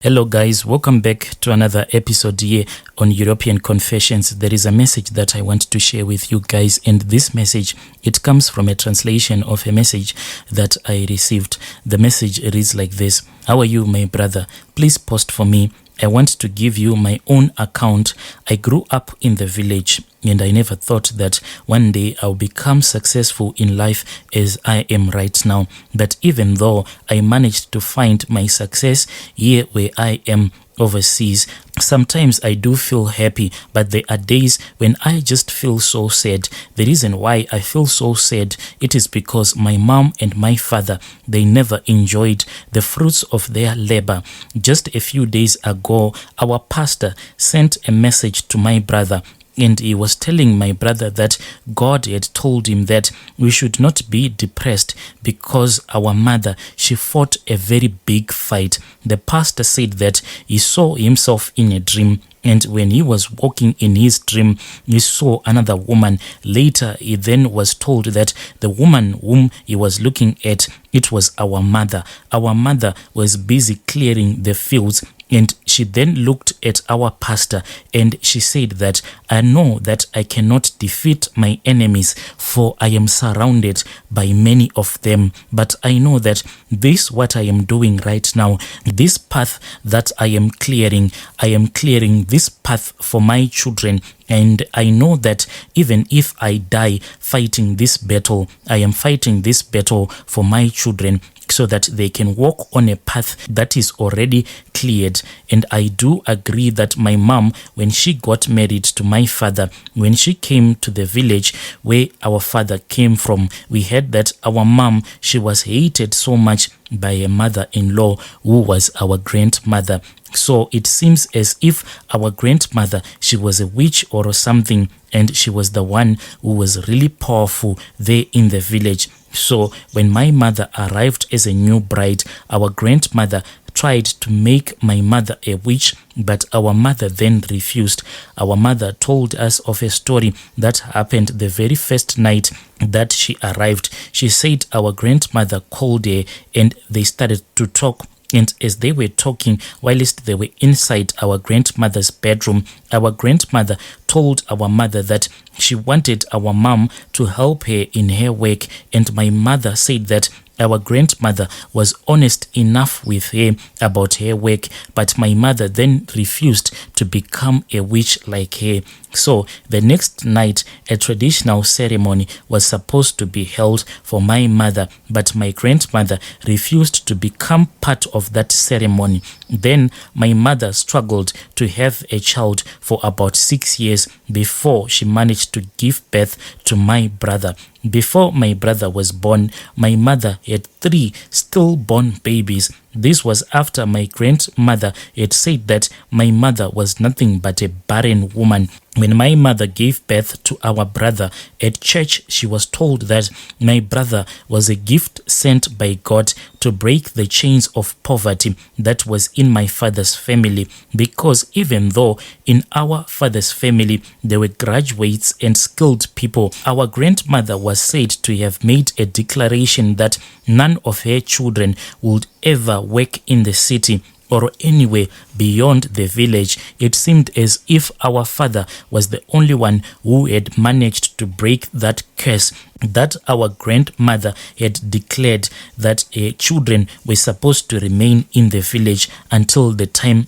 Hello guys, welcome back to another episode here on European Confessions. There is a message that I want to share with you guys, and this message, it comes from a translation of a message that I received. The message reads like this: How are you, my brother? Please post for me. I want to give you my own account. I grew up in the village and I never thought that one day I'll become successful in life as I am right now. But even though I managed to find my success here where I am overseas, sometimes I do feel happy, but there are days when I just feel so sad. The reason why I feel so sad, it is because my mom and my father, they never enjoyed the fruits of their labor. Just a few days ago, our pastor sent a message to my brother, and he was telling my brother that God had told him that we should not be depressed because our mother, she fought a very big fight. The pastor said that he saw himself in a dream, and when he was walking in his dream, he saw another woman. Later, he then was told that the woman whom he was looking at, it was our mother. Our mother was busy clearing the fields, and she then looked at our pastor and she said that I know that I cannot defeat my enemies, for I am surrounded by many of them. But I know that this, what I am doing right now, this path that I am clearing this path for my children. And I know that even if I die fighting this battle, I am fighting this battle for my children, so that they can walk on a path that is already cleared. And I do agree that my mom, when she got married to my father, when she came to the village where our father came from, we heard that our mom, she was hated so much by a mother-in-law who was our grandmother. So it seems as if our grandmother, she was a witch or something, and she was the one who was really powerful there in the village. So when my mother arrived as a new bride, our grandmother tried to make my mother a witch, but our mother then refused. Our mother told us of a story that happened the very first night that she arrived. She said our grandmother called her and they started to talk. And as they were talking, whilst they were inside our grandmother's bedroom, our grandmother told our mother that she wanted our mom to help her in her work. And my mother said that our grandmother was honest enough with her about her work, but my mother then refused to become a witch like her. So the next night, a traditional ceremony was supposed to be held for my mother, but my grandmother refused to become part of that ceremony. Then my mother struggled to have a child for about 6 years before she managed to give birth to my brother. Before my brother was born, my mother had 3 stillborn babies. This was after my grandmother had said that my mother was nothing but a barren woman. When my mother gave birth to our brother at church, she was told that my brother was a gift sent by God to break the chains of poverty that was in my father's family, because even though in our father's family there were graduates and skilled people, our grandmother was said to have made a declaration that none of her children would ever work in the city or anywhere beyond the village. It seemed as if our father was the only one who had managed to break that curse that our grandmother had declared, that children were supposed to remain in the village until the time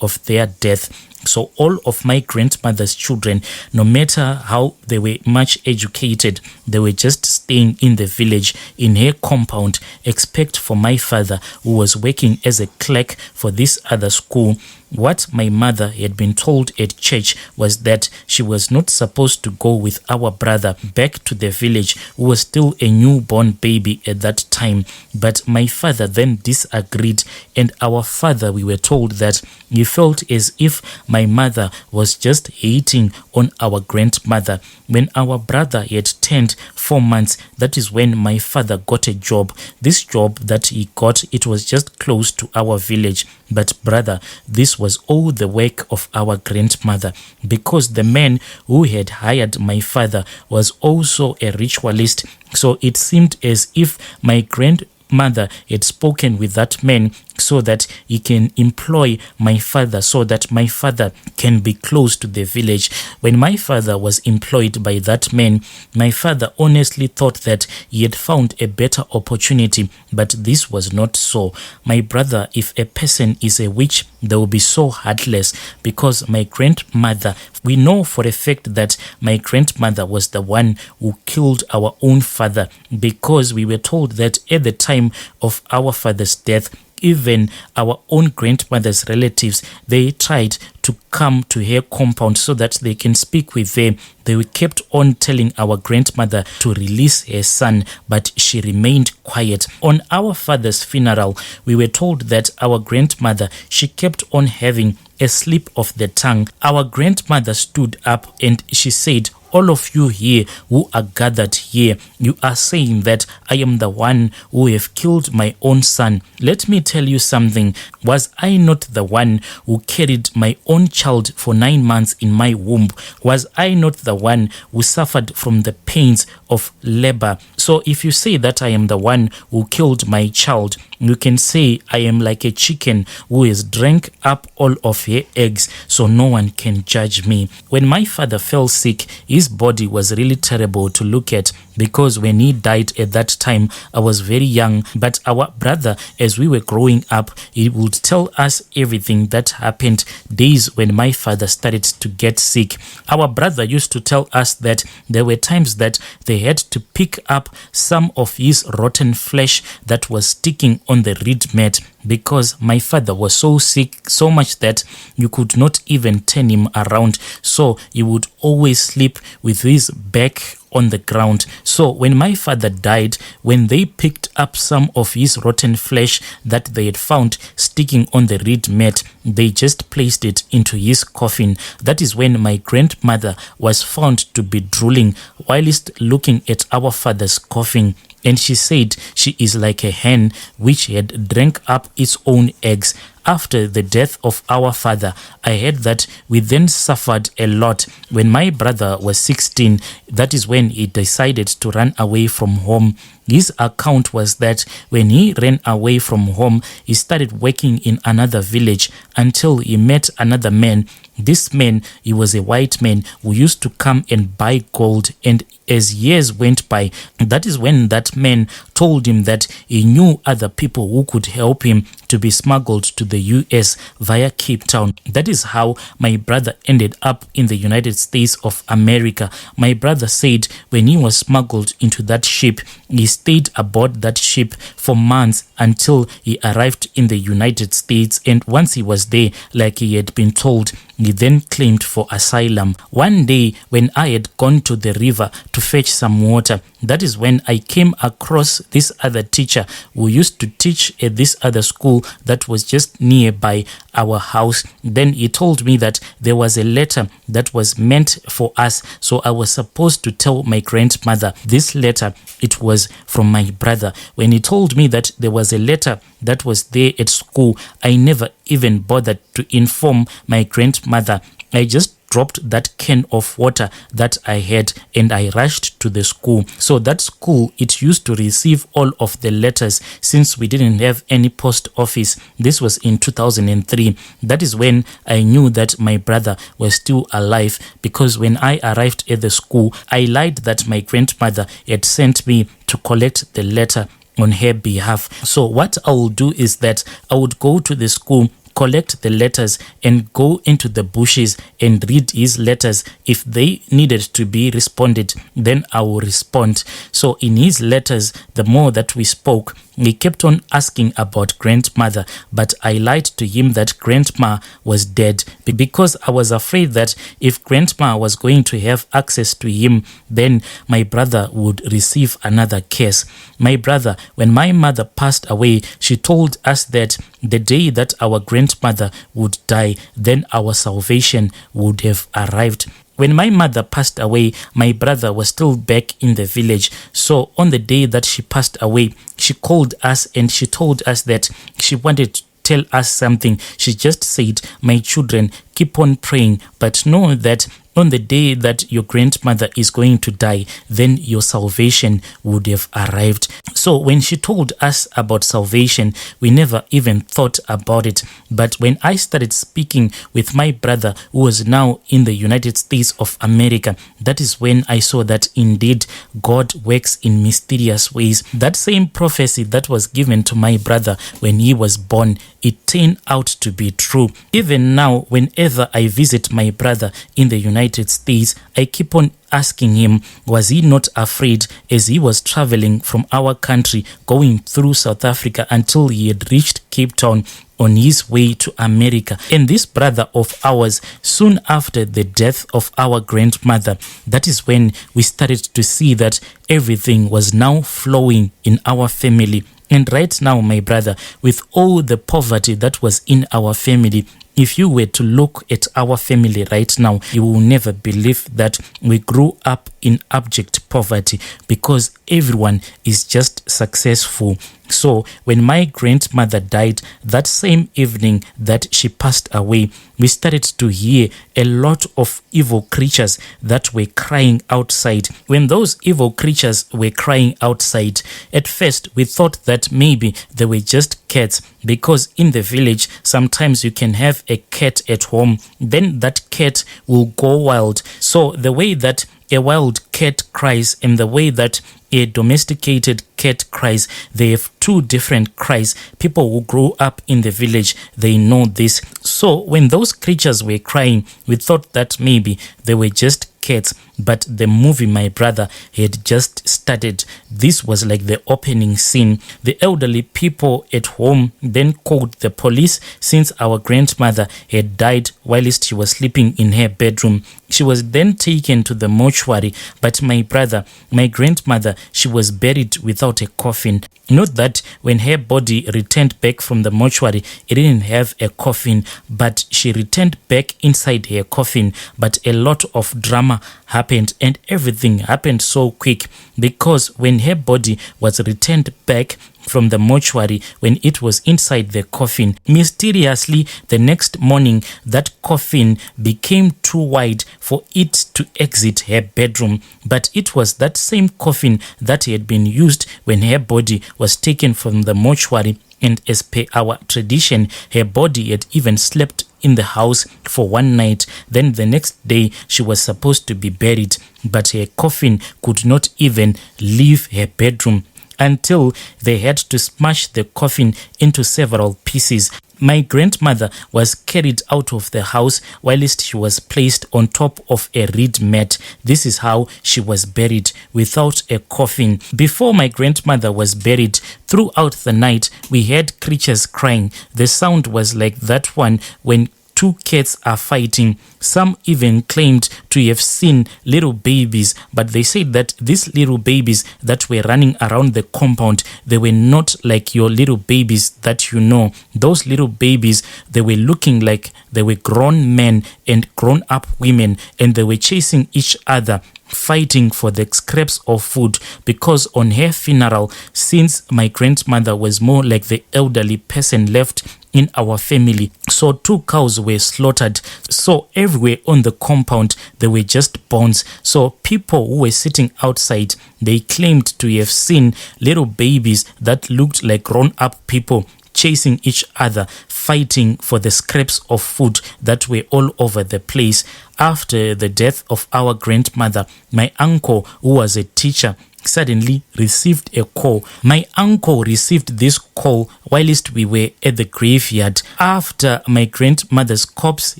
of their death. So all of my grandmother's children, no matter how they were much educated, they were just staying in the village, in her compound, except for my father, who was working as a clerk for this other school. What my mother had been told at church was that she was not supposed to go with our brother back to the village, who was still a newborn baby at that time. But my father then disagreed, and our father, we were told that he felt as if my mother was just hating on our grandmother. When our brother had turned 4 months, that is when my father got a job. This job that he got, it was just close to our village. But brother, this was all the work of our grandmother, because the man who had hired my father was also a ritualist. So it seemed as if my grandmother had spoken with that man so that he can employ my father, so that my father can be close to the village. When my father was employed by that man, my father honestly thought that he had found a better opportunity, but this was not so. My brother, if a person is a witch, they will be so heartless, because my grandmother, we know for a fact that my grandmother was the one who killed our own father, because we were told that at the time of our father's death, even our own grandmother's relatives, they tried to come to her compound so that they can speak with her. They kept on telling our grandmother to release her son, but she remained quiet. On our father's funeral, we were told that our grandmother, she kept on having a slip of the tongue. Our grandmother stood up and she said, "All of you here who are gathered here, you are saying that I am the one who have killed my own son. Let me tell you something. Was I not the one who carried my own child for 9 months in my womb? Was I not the one who suffered from the pains of labor? So if you say that I am the one who killed my child, you can say I am like a chicken who has drank up all of her eggs, so no one can judge me." When my father fell sick, his body was really terrible to look at, because when he died at that time, I was very young. But our brother, as we were growing up, he would tell us everything that happened days when my father started to get sick. Our brother used to tell us that there were times that they had to pick up some of his rotten flesh that was sticking on the reed mat, because my father was so sick, so much that you could not even turn him around. So he would always sleep with his back on the ground. So when my father died, when they picked up some of his rotten flesh that they had found sticking on the reed mat, they just placed it into his coffin. That is when my grandmother was found to be drooling whilst looking at our father's coffin. And she said she is like a hen which had drank up its own eggs. After the death of our father, I heard that we then suffered a lot. When my brother was 16, that is when he decided to run away from home. His account was that when he ran away from home, he started working in another village until he met another man. This man, he was a white man who used to come and buy gold, and as years went by, that is when that man told him that he knew other people who could help him to be smuggled to the US via Cape Town. That is how my brother ended up in the United States of America. My brother said when he was smuggled into that ship, he stayed aboard that ship for months until he arrived in the United States. And once he was there, like he had been told, he then claimed for asylum. One day when I had gone to the river to fetch some water, that is when I came across this other teacher who used to teach at this other school that was just nearby our house. Then he told me that there was a letter that was meant for us, so I was supposed to tell my grandmother this letter. It was from my brother. When he told me that there was a letter that was there at school, I never even bothered to inform my grandmother. I just dropped that can of water that I had and I rushed to the school. So that school, it used to receive all of the letters since we didn't have any post office. This was in 2003. That is when I knew that my brother was still alive, because when I arrived at the school, I lied that my grandmother had sent me to collect the letter on her behalf. So what I will do is that I would go to the school, collect the letters, and go into the bushes and read his letters. If they needed to be responded, then I will respond. So in his letters, the more that we spoke, he kept on asking about grandmother, but I lied to him that grandma was dead, because I was afraid that if grandma was going to have access to him, then my brother would receive another curse. My brother, when my mother passed away, she told us that the day that our grandmother would die, then our salvation would have arrived. When my mother passed away, my brother was still back in the village. So on the day that she passed away, she called us and she told us that she wanted to tell us something. She just said, "My children, keep on praying, but know that on the day that your grandmother is going to die, then your salvation would have arrived. So when she told us about salvation, we never even thought about it. But when I started speaking with my brother, who was now in the United States of America, that is when I saw that indeed God works in mysterious ways. That same prophecy that was given to my brother when he was born, it turned out to be true. Even now, whenever I visit my brother in the United States, I keep on asking him, was he not afraid as he was traveling from our country going through South Africa until he had reached Cape Town on his way to America? And this brother of ours, soon after the death of our grandmother, that is when we started to see that everything was now flowing in our family. And right now, my brother, with all the poverty that was in our family, if you were to look at our family right now, you will never believe that we grew up in abject poverty, because everyone is just successful. So when my grandmother died, that same evening that she passed away, we started to hear a lot of evil creatures that were crying outside. When those evil creatures were crying outside, at first we thought that maybe they were just cats, because in the village sometimes you can have a cat at home, then that cat will go wild. So the way that a wild cat cries and the way that a domesticated cat cries, they have two different cries. People who grow up in the village, they know this. So when those creatures were crying, we thought that maybe they were just cats, but the movie my brother had just started. This was like the opening scene. The elderly people at home then called the police, since our grandmother had died whilst she was sleeping in her bedroom. She was then taken to the mortuary, but my grandmother, she was buried without a coffin. Note that when her body returned back from the mortuary, it didn't have a coffin, but she returned back inside her coffin. But a lot of drama happened, and everything happened so quick, because when her body was returned back from the mortuary, when it was inside the coffin, mysteriously the next morning that coffin became too wide for it to exit her bedroom. But it was that same coffin that had been used when her body was taken from the mortuary, and as per our tradition, her body had even slept in the house for one night. Then the next day she was supposed to be buried, but her coffin could not even leave her bedroom until they had to smash the coffin into several pieces. My grandmother was carried out of the house whilst she was placed on top of a reed mat. This is how she was buried, without a coffin. Before my grandmother was buried, throughout the night we heard creatures crying. The sound was like that one when two cats are fighting. Some even claimed to have seen little babies, but they said that these little babies that were running around the compound, they were not like your little babies that you know. Those little babies, they were looking like they were grown men and grown up women, and they were chasing each other, fighting for the scraps of food, because on her funeral, since my grandmother was more like the elderly person left in our family, so 2 cows were slaughtered. So everywhere on the compound there were just bones. So people who were sitting outside, they claimed to have seen little babies that looked like grown up people chasing each other, fighting for the scraps of food that were all over the place. After the death of our grandmother, my uncle, who was a teacher, suddenly received a call. My uncle received this call whilst we were at the graveyard, after my grandmother's corpse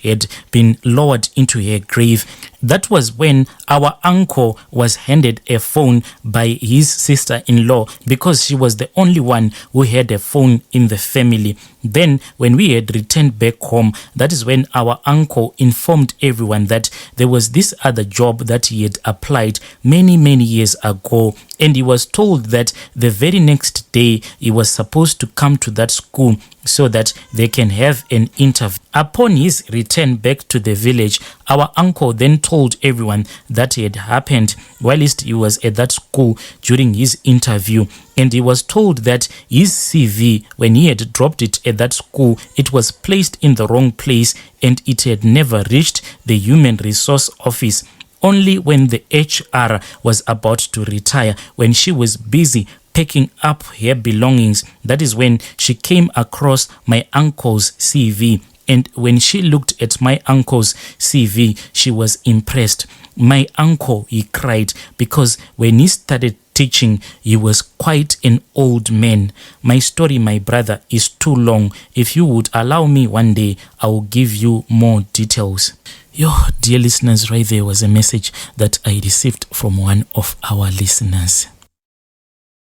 had been lowered into her grave. That was when our uncle was handed a phone by his sister-in-law, because she was the only one who had a phone in the family. Then when we had returned back home, that is when our uncle informed everyone that there was this other job that he had applied many years ago, and he was told that the very next day he was supposed to come come to that school so that they can have an interview. Upon his return back to the village, our uncle then told everyone that had happened whilst he was at that school during his interview. And he was told that his CV, when he had dropped it at that school, it was placed in the wrong place and it had never reached the human resource office. Only when the HR was about to retire, when she was busy packing up her belongings, that is when she came across my uncle's CV. And when she looked at my uncle's CV, she was impressed. My uncle, he cried, because when he started teaching, he was quite an old man. My story, my brother, is too long. If you would allow me one day, I will give you more details. Yo, dear listeners, right there was a message that I received from one of our listeners.